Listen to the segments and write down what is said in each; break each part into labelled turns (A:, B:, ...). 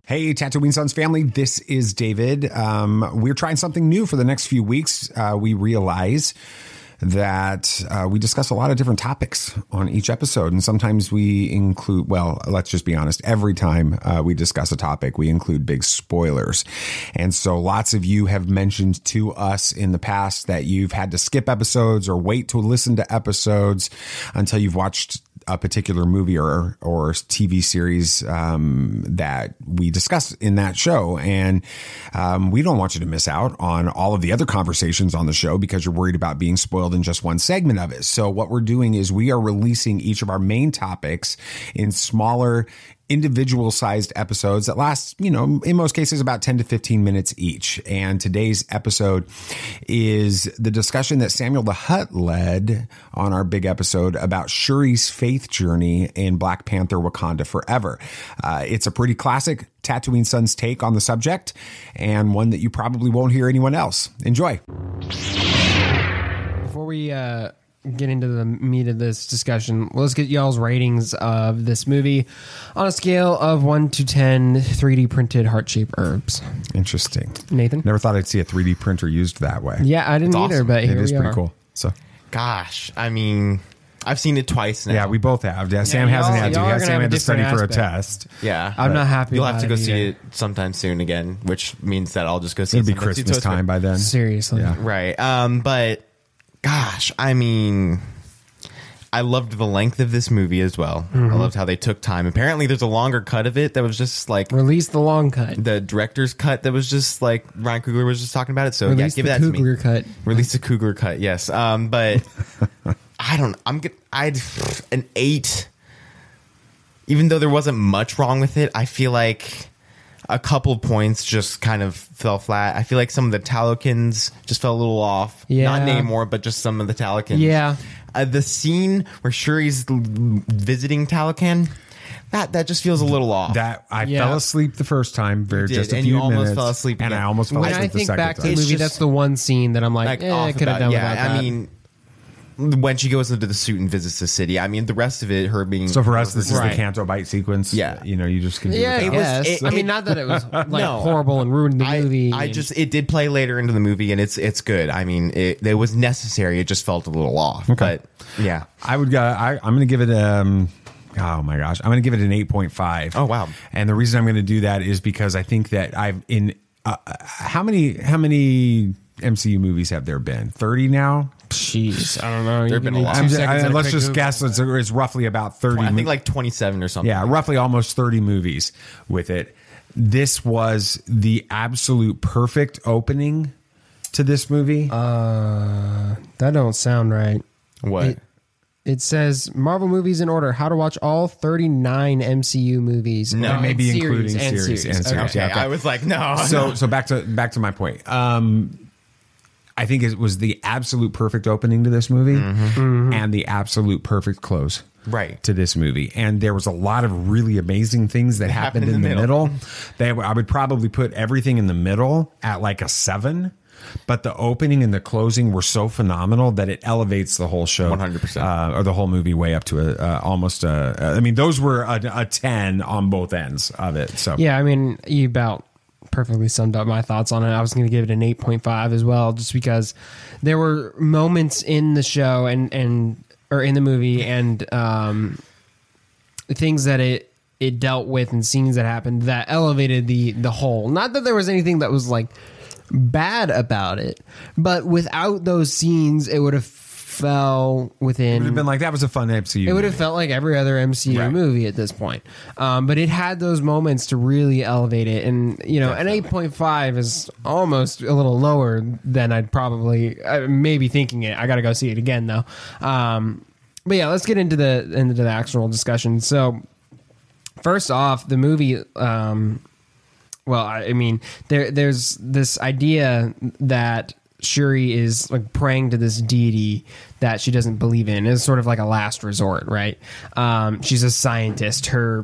A: Hey, Tatooine Sons family, this is David. We're trying something new for the next few weeks. We realize that we discuss a lot of different topics on each episode, and sometimes we include, well, let's just be honest, every time we discuss a topic, we include big spoilers. And so lots of you have mentioned to us in the past that you've had to skip episodes or wait to listen to episodes until you've watched a particular movie or TV series that we discuss in that show. And we don't want you to miss out on all of the other conversations on the show because you're worried about being spoiled in just one segment of it. So what we're doing is we are releasing each of our main topics in smaller individual sized episodes that last, in most cases about 10 to 15 minutes each. And today's episode is the discussion that Samuel the Hutt led on our big episode about Shuri's faith journey in Black Panther, Wakanda Forever. It's a pretty classic Tatooine Sons take on the subject, and one that you probably won't hear anyone else. Enjoy.
B: Before we get into the meat of this discussion, let's get y'all's ratings of this movie on a scale of 1 to 10 3D printed heart-shaped herbs.
A: Interesting.
B: Nathan?
A: Never thought I'd see a 3D printer used that way.
B: Yeah, I didn't either,
C: awesome.
B: but here
A: It is
B: we
A: pretty
B: are.
A: cool. So,
C: Gosh, I mean, I've seen it twice now.
A: yeah, we both have. Yeah, Sam hasn't had to.
B: y'all are gonna
A: Sam
B: have
A: had
B: a
A: to study
B: different
A: for a
B: aspect.
A: test.
C: Yeah.
B: I'm not happy
C: You'll
B: about
C: have to go
B: it
C: see
B: either.
C: it sometime soon again, which means that I'll just go see
A: It'll
C: it.
A: be
C: sometime soon.
A: Christmas
C: So it's
A: time by then.
B: Seriously.
A: Yeah.
C: Right. But gosh, I mean, I loved the length of this movie as well. I loved how they took time. Apparently there's a longer cut of it that was just like
B: Release the long cut.
C: the director's cut that was just like Ryan Coogler was just talking about it. So
B: Release
C: yeah, give
B: the
C: that to me.
B: Coogler cut.
C: Release the Coogler cut. Yes. But I don't, I'd an 8, even though there wasn't much wrong with it. I feel like a couple points just kind of fell flat. I feel like some of the Talokans just fell a little off.
B: Yeah.
C: Not Namor, but just some of the Talokans.
B: Yeah.
C: The scene where Shuri's visiting Talokan, that just feels a little off.
A: That I
B: Yeah.
A: fell asleep the first time for
C: did,
A: just a
C: and
A: few
C: you almost
A: minutes,
C: fell asleep
A: and
C: again.
A: I almost fell
B: When
A: asleep
B: I
A: the
B: think
A: second
B: back to the
A: time.
C: It's
B: movie,
C: just-
B: that's the one scene that I'm like,
C: off
B: I could have
C: about-
B: done
C: yeah,
B: without that.
C: I mean, when she goes into the suit and visits the city, I mean, the rest of it, her being
A: So for us, this is
B: Right.
A: the Canto Bite sequence.
C: Yeah.
A: You just can do
B: yeah, I
A: without.
B: guess. I mean, not that it was like horrible and ruined the movie.
C: It did play later into the movie, and it's good. I mean, it was necessary. It just felt a little off.
A: Okay.
C: But yeah.
A: I'm going to give it oh my gosh, I'm going to give it an 8.5.
C: Oh, wow.
A: And the reason I'm going to do that is because I think that how many MCU movies have there been? 30 now?
B: Jeez, I don't know.
C: There've been a lot.
A: Let's just guess it's roughly about 30.
C: I think like 27 or something.
A: Yeah, roughly almost 30 movies with it. This was the absolute perfect opening to this movie.
B: That don't sound right.
C: What?
B: It says Marvel movies in order. How to watch all 39 MCU movies.
C: No.
B: And
A: Maybe
B: series,
A: including
B: and
A: series and series.
B: Okay.
C: Okay, I was like, no.
A: So back to my point. I think it was the absolute perfect opening to this movie and the absolute perfect close
C: Right.
A: to this movie. And there was a lot of really amazing things that happened in the middle. I would probably put everything in the middle at like a 7. But the opening and the closing were so phenomenal that it elevates the whole show,
C: 100%,
A: or the whole movie way up to almost. I mean, those were a 10 on both ends of it. So
B: Yeah, I mean, you about perfectly summed up my thoughts on it. I was going to give it an 8.5 as well, just because there were moments in the show or in the movie and things that it dealt with and scenes that happened that elevated the whole. Not that there was anything that was like bad about it, but without those scenes, it would have fell within.
A: it would have been like that was a fun MCU.
B: It would have felt like every other MCU movie at this point. But it had those moments to really elevate it. And, an 8.5 is almost a little lower than I'd probably maybe thinking it. I got to go see it again, though. But yeah, let's get into the actual discussion. So first off, the movie, well, I mean, there's this idea that Shuri is like praying to this deity that she doesn't believe in. It's sort of like a last resort, right? She's a scientist. Her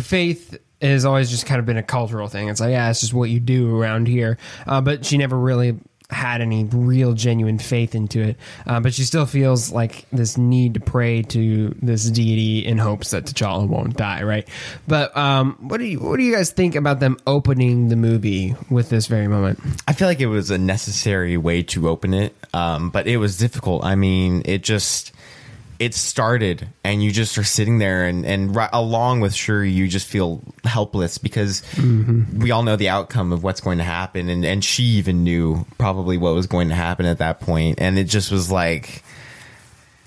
B: faith has always just kind of been a cultural thing. It's like, yeah, it's just what you do around here. But she never really had any real genuine faith into it, but she still feels like this need to pray to this deity in hopes that T'Challa won't die, right? But what do you guys think about them opening the movie with this very moment?
C: I feel like it was a necessary way to open it, but it was difficult. I mean, it started and you just are sitting there and right along with Shuri, you just feel helpless because we all know the outcome of what's going to happen. And she even knew probably what was going to happen at that point. And it just was like,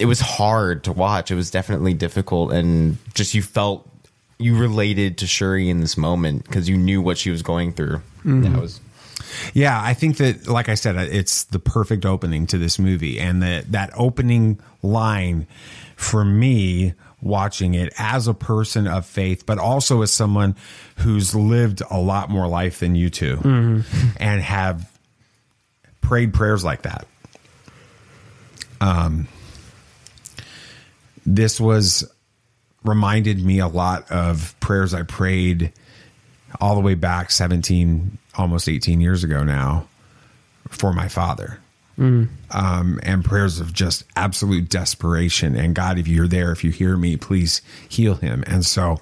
C: it was hard to watch. It was definitely difficult. And just, you related to Shuri in this moment because you knew what she was going through.
A: Yeah, I think that, like I said, it's the perfect opening to this movie. And that opening line for me, watching it as a person of faith, but also as someone who's lived a lot more life than you two and have prayed prayers like that. This reminded me a lot of prayers I prayed all the way back 17, almost 18 years ago now for my father. And prayers of just absolute desperation. And God, if you're there, if you hear me, please heal him. And so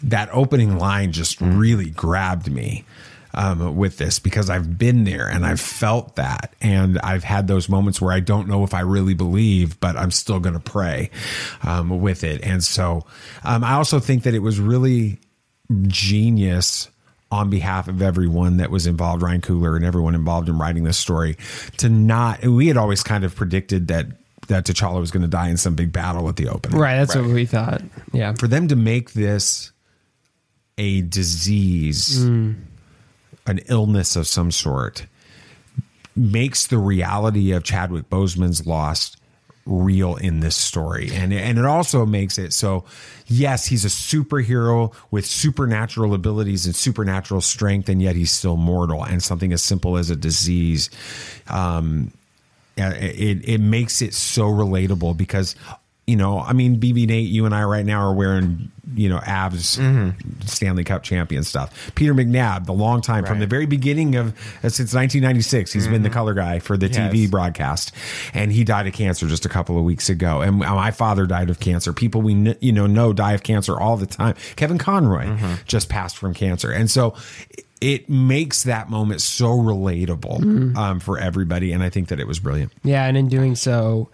A: that opening line just really grabbed me with this because I've been there and I've felt that. And I've had those moments where I don't know if I really believe, but I'm still going to pray with it. And so I also think that it was really genius on behalf of everyone that was involved, Ryan Coogler and everyone involved in writing this story, we had always kind of predicted that T'Challa was going to die in some big battle at the opening.
B: Right. That's what we thought. Yeah.
A: For them to make this a disease, an illness of some sort, makes the reality of Chadwick Boseman's loss real in this story. And it also makes it so, yes, he's a superhero with supernatural abilities and supernatural strength, and yet he's still mortal. And something as simple as a disease, it makes it so relatable because, I mean, BB Nate, you and I right now are wearing, Avs Stanley Cup champion stuff. Peter McNabb, the long time from the very beginning of since 1996, he's been the color guy for the TV broadcast, and he died of cancer just a couple of weeks ago. And my father died of cancer. People we know die of cancer all the time. Kevin Conroy just passed from cancer, and so it makes that moment so relatable for everybody. And I think that it was brilliant.
B: Yeah, and in doing so,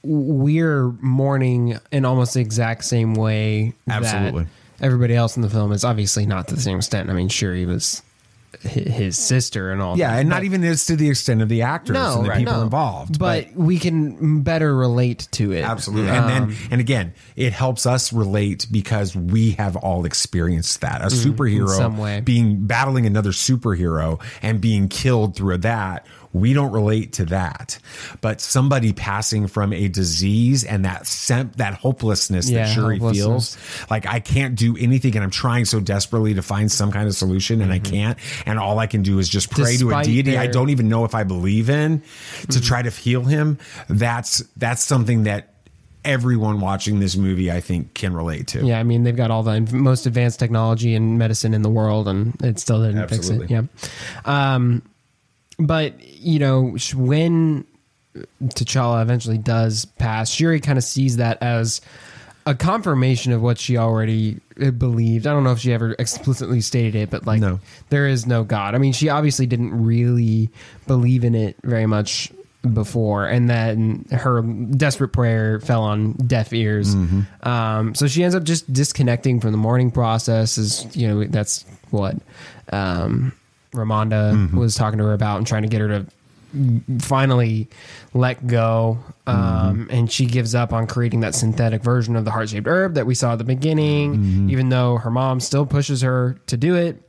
B: we're mourning in almost the exact same way
A: Absolutely.
B: that everybody else in the film is. Obviously not to the same extent. I mean, Shuri was his sister and all.
A: Yeah,
B: that,
A: and not even as to the extent of the actors and the people involved.
B: But we can better relate to it.
A: Absolutely. And again, it helps us relate because we have all experienced that. A superhero
B: in some way.
A: battling another superhero and being killed through that. We don't relate to that, but somebody passing from a disease and that hopelessness that Shuri feels, like I can't do anything and I'm trying so desperately to find some kind of solution and I can't, and all I can do is just pray to a deity I don't even know if I believe in to try to heal him. That's something that everyone watching this movie, I think, can relate to.
B: Yeah, I mean, they've got all the most advanced technology and medicine in the world, and it still didn't fix it. Yeah. But, when T'Challa eventually does pass, Shuri kind of sees that as a confirmation of what she already believed. I don't know if she ever explicitly stated it, but there is no God. I mean, she obviously didn't really believe in it very much before, and then her desperate prayer fell on deaf ears. So she ends up just disconnecting from the mourning process. That's what Ramonda was talking to her about and trying to get her to finally let go. And she gives up on creating that synthetic version of the heart-shaped herb that we saw at the beginning, even though her mom still pushes her to do it.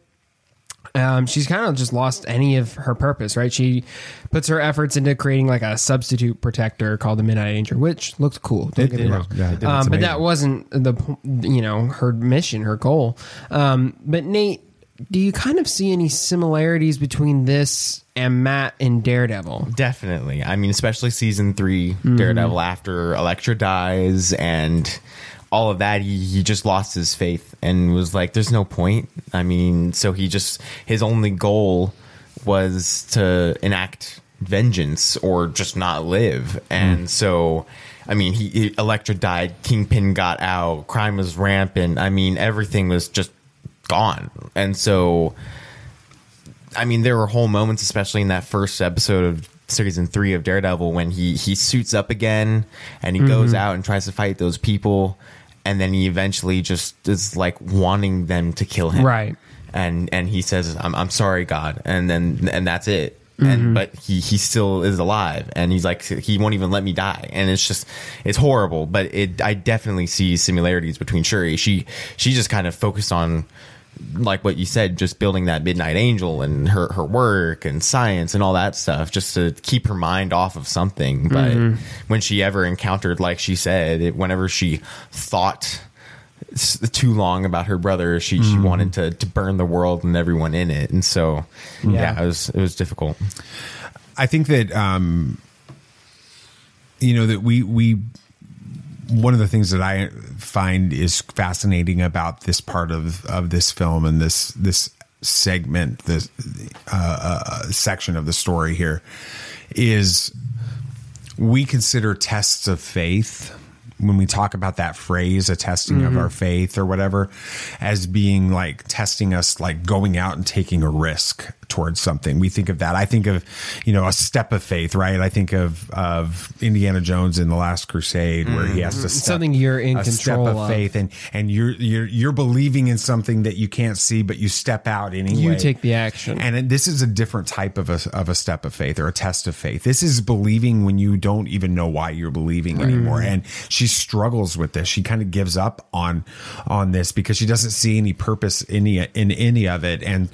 B: She's kind of just lost any of her purpose, right? She puts her efforts into creating like a substitute protector called the Midnight Angel, which looked cool. Don't get me wrong. Yeah, but that wasn't her mission, her goal. But Nate, do you kind of see any similarities between this and Matt in Daredevil?
C: Definitely. I mean, especially season 3 Daredevil, after Elektra dies and all of that, he just lost his faith and was like, there's no point. I mean, so his only goal was to enact vengeance or just not live. And so, I mean, Elektra died, Kingpin got out, crime was rampant. I mean, everything was just gone. And so, I mean, there were whole moments, especially in that first episode of season 3 of Daredevil, when he suits up again and he goes out and tries to fight those people, and then he eventually just is like wanting them to kill him,
B: right? And
C: he says, I'm sorry, God, and that's it. And but he still is alive, and he's like, he won't even let me die, and it's horrible. But I definitely see similarities between Shuri. She just kind of focused on, like what you said, just building that Midnight Angel and her work and science and all that stuff, just to keep her mind off of something. But when she ever encountered, like she said, whenever she thought too long about her brother, she wanted to burn the world and everyone in it. And so it was difficult.
A: I think that that we one of the things that I find is fascinating about this part of this film and this segment, this section of the story here, is we consider tests of faith, when we talk about that phrase, a testing of our faith or whatever, as being like testing us, like going out and taking a risk towards something. We think of that. I think of, a step of faith, right? I think of Indiana Jones in The Last Crusade, where he has to step,
B: something you're in control
A: step of faith, and you're believing in something that you can't see, but you step out anyway.
B: You take the action.
A: And this is a different type of a step of faith, or a test of faith. This is believing when you don't even know why you're believing anymore. And she struggles with this. She kind of gives up on this because she doesn't see any purpose in any of it. And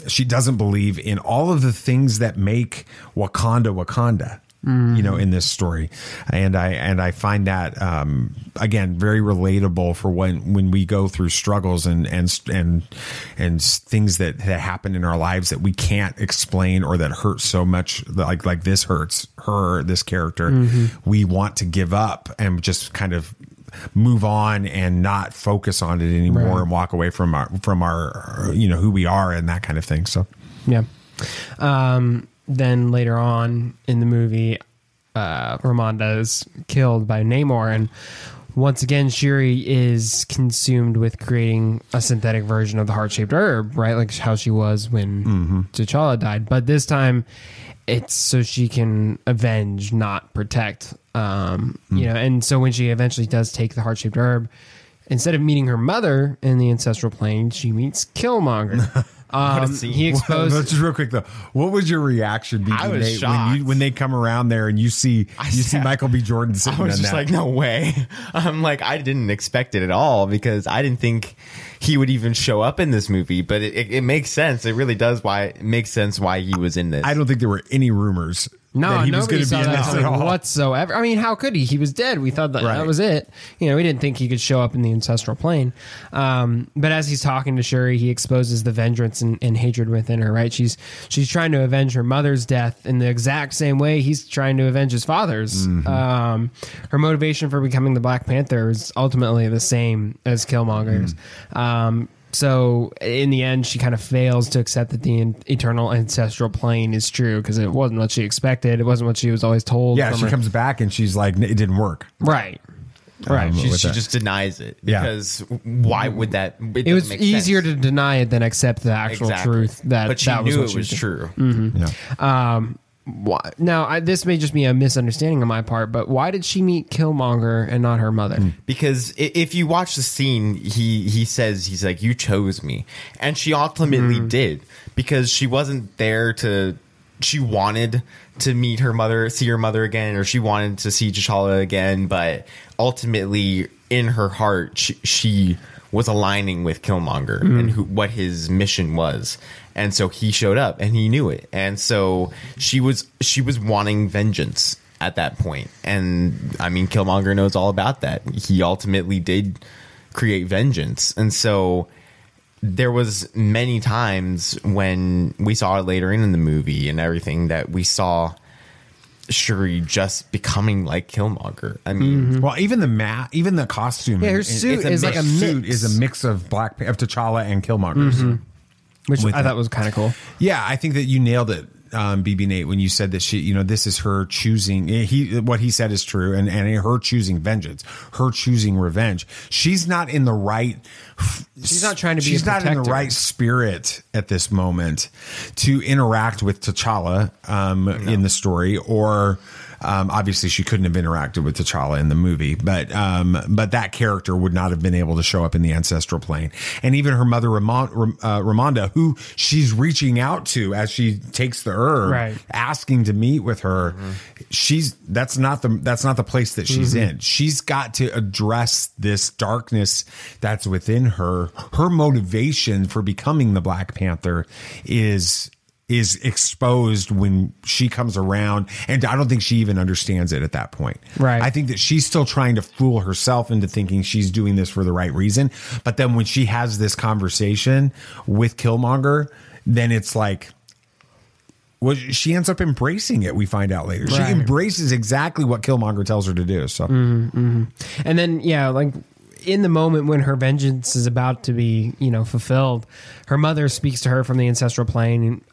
A: she doesn't believe in all of the things that make Wakanda, in this story. And I find that, again, very relatable for when we go through struggles and things that happen in our lives that we can't explain, or that hurt so much, like this hurts her, this character. We want to give up and just kind of move on and not focus on it anymore, and walk away from our who we are and that kind of thing. So
B: then later on in the movie, Ramonda is killed by Namor, and once again Shuri is consumed with creating a synthetic version of the heart-shaped herb, right? Like how she was when T'Challa died, but this time it's so she can avenge, not protect. And so when she eventually does take the heart-shaped herb, instead of meeting her mother in the ancestral plane, she meets Killmonger. He exposed.
A: Just real quick though, what was your reaction?
C: I was shocked
A: when they come around there and you see Michael B. Jordan sitting.
C: I was just like, no way. I'm like, I didn't expect it at all, because I didn't think he would even show up in this movie. But it makes sense. It really does. It makes sense why he was in this.
A: I don't think there were any rumors.
B: No, he was going to be in this at all whatsoever. I mean, how could he? He was dead. We thought that was it. We didn't think he could show up in the ancestral plane. But as he's talking to Shuri, he exposes the vengeance and hatred within her. Right? She's trying to avenge her mother's death in the exact same way he's trying to avenge his father's. Her motivation for becoming the Black Panther is ultimately the same as Killmonger's. So in the end, she kind of fails to accept that the eternal ancestral plane is true, because it wasn't what she expected. It wasn't what she was always told.
A: Yeah, she comes back and she's like, it didn't work.
B: Right.
C: She just denies it, because why would that?
B: It was easier to deny it than accept the actual truth.
C: But she knew it was true.
B: Now, this may just be a misunderstanding on my part, but why did she meet Killmonger and not her mother?
C: Because if you watch the scene, he says, he's like, you chose me. And she ultimately did, because she wasn't there she wanted to meet her mother, see her mother again, or she wanted to see T'Challa again. But ultimately, in her heart, she was aligning with Killmonger and what his mission was. And so he showed up and he knew it. And so she was wanting vengeance at that point. And I mean, Killmonger knows all about that. He ultimately did create vengeance. And so there was many times when we saw it later in the movie and everything that we saw Shuri just becoming like Killmonger. I mean,
A: well, even the costume,
B: her suit is like a mix.
A: Is a mix of T'Challa and Killmonger's.
B: Which I thought was kind of cool.
A: Yeah, I think that you nailed it. BB Nate, when you said that she, this is her choosing. What he said is true, and her choosing vengeance, her choosing revenge. She's not in the right.
B: She's not trying to be.
A: She's not in the right spirit at this moment to interact with T'Challa in the story, or. Obviously, she couldn't have interacted with T'Challa in the movie, but that character would not have been able to show up in the ancestral plane. And even her mother, Ramonda, who she's reaching out to as she takes the herb,
B: right,
A: asking to meet with her, that's not the place that she's in. She's got to address this darkness that's within her. Her motivation for becoming the Black Panther is exposed when she comes around, and I don't think she even understands it at that point.
B: Right.
A: I think that she's still trying to fool herself into thinking she's doing this for the right reason. But then when she has this conversation with Killmonger, then it's like, well, she ends up embracing it. We find out later. Right. She embraces exactly what Killmonger tells her to do. So,
B: and then, in the moment when her vengeance is about to be, fulfilled, her mother speaks to her from the ancestral plane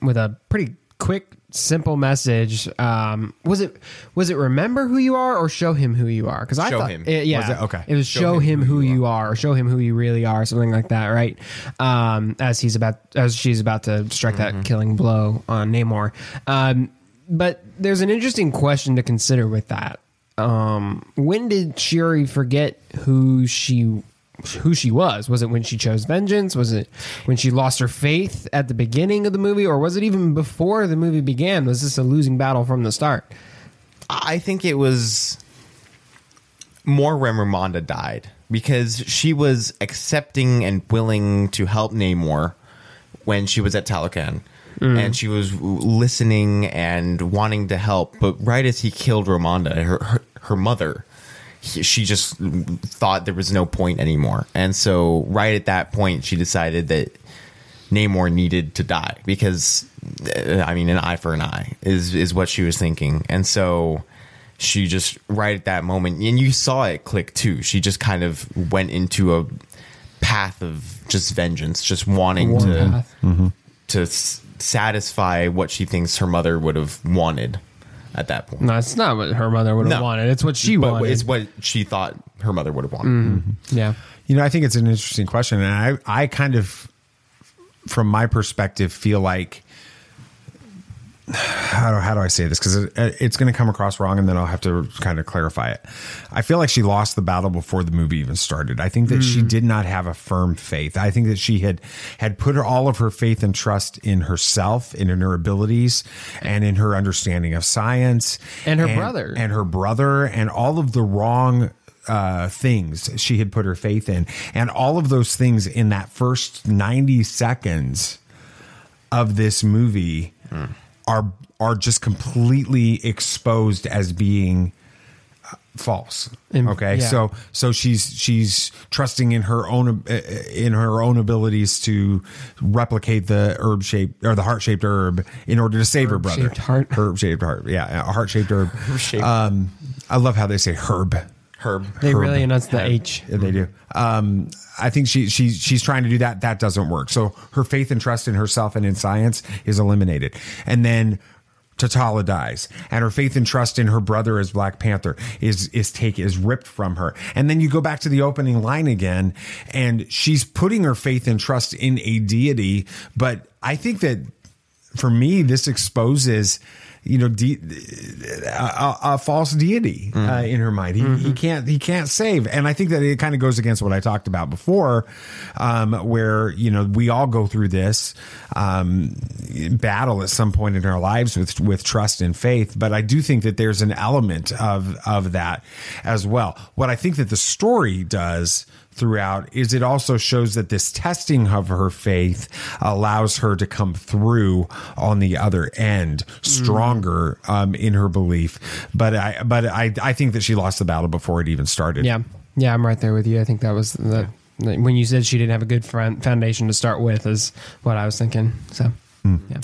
B: with a pretty quick, simple message. Was it remember who you are or show him who you are? Because I thought,
A: him. It
B: was show him who you are, or show him who you really are, something like that, right? As she's about to strike that killing blow on Namor. But there's an interesting question to consider with that. When did Shuri forget who she was? Was it when she chose vengeance? Was it when she lost her faith at the beginning of the movie, or was it even before the movie began? Was this a losing battle from the start?
C: I think it was more when Ramonda died, because she was accepting and willing to help Namor when she was at Talocan. And she was listening and wanting to help, but right as he killed Ramonda, her mother, she just thought there was no point anymore. And so right at that point, she decided that Namor needed to die, because, an eye for an eye is what she was thinking. And so she just, right at that moment, and you saw it click too, she just kind of went into a path of just vengeance, just wanting to satisfy what she thinks her mother would have wanted at that point.
B: No, it's not what her mother would have wanted. It's what she wanted.
C: It's what she thought her mother would have wanted.
B: Yeah.
A: I think it's an interesting question. And I kind of, from my perspective, feel like, how do I say this? Because it's going to come across wrong, and then I'll have to kind of clarify it. I feel like she lost the battle before the movie even started. I think that she did not have a firm faith. I think that she had put all of her faith and trust in herself, and in her abilities, and in her understanding of science,
B: and her
A: brother, and all of the wrong things she had put her faith in, and all of those things in that first 90 seconds of this movie are just completely exposed as being false. Okay. Yeah. So she's trusting in her own abilities to replicate the heart-shaped herb in order to save her brother. Herb-shaped heart. Yeah. A heart-shaped herb. I love how they say herb.
B: They really enunciate the H.
A: Yeah, they do. I think she's trying to do that. That doesn't work. So her faith and trust in herself and in science is eliminated. And then T'Challa dies, and her faith and trust in her brother as Black Panther is ripped from her. And then you go back to the opening line again, and she's putting her faith and trust in a deity. But I think that for me, this exposes a false deity in her mind. He can't save. And I think that it kind of goes against what I talked about before, where, we all go through this battle at some point in our lives with trust and faith. But I do think that there's an element of that as well. What I think that the story does throughout is it also shows that this testing of her faith allows her to come through on the other end stronger in her belief. But I think that she lost the battle before it even started.
B: Yeah, I'm right there with you. I think that was when you said she didn't have a good foundation to start with is what I was thinking. So yeah.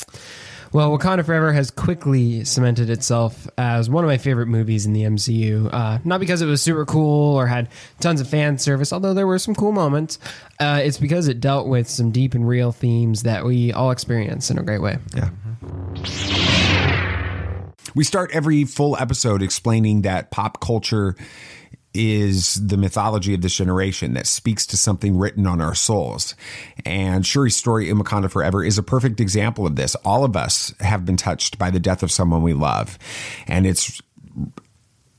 B: Well, Wakanda Forever has quickly cemented itself as one of my favorite movies in the MCU. Not because it was super cool or had tons of fan service, although there were some cool moments. It's because it dealt with some deep and real themes that we all experience in a great way.
A: Yeah. We start every full episode explaining that pop culture is the mythology of this generation that speaks to something written on our souls. And Shuri's story in Wakanda Forever is a perfect example of this. All of us have been touched by the death of someone we love. And it's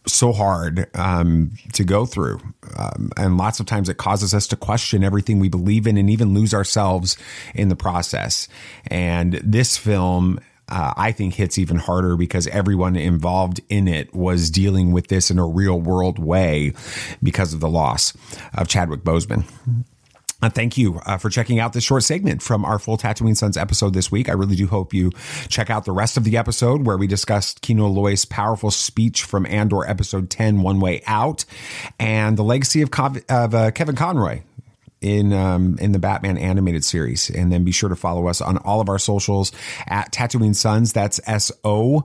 A: so hard to go through. And lots of times it causes us to question everything we believe in and even lose ourselves in the process. And this film, I think, hits even harder because everyone involved in it was dealing with this in a real world way because of the loss of Chadwick Boseman. Thank you for checking out this short segment from our full Tatooine Sons episode this week. I really do hope you check out the rest of the episode where we discussed Kino Loy's powerful speech from Andor episode 10, One Way Out, and the legacy of Kevin Conroy in the Batman animated series. And then be sure to follow us on all of our socials at Tatooine Sons. That's SONS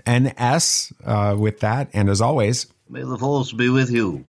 A: with that. And as always,
D: may the force be with you.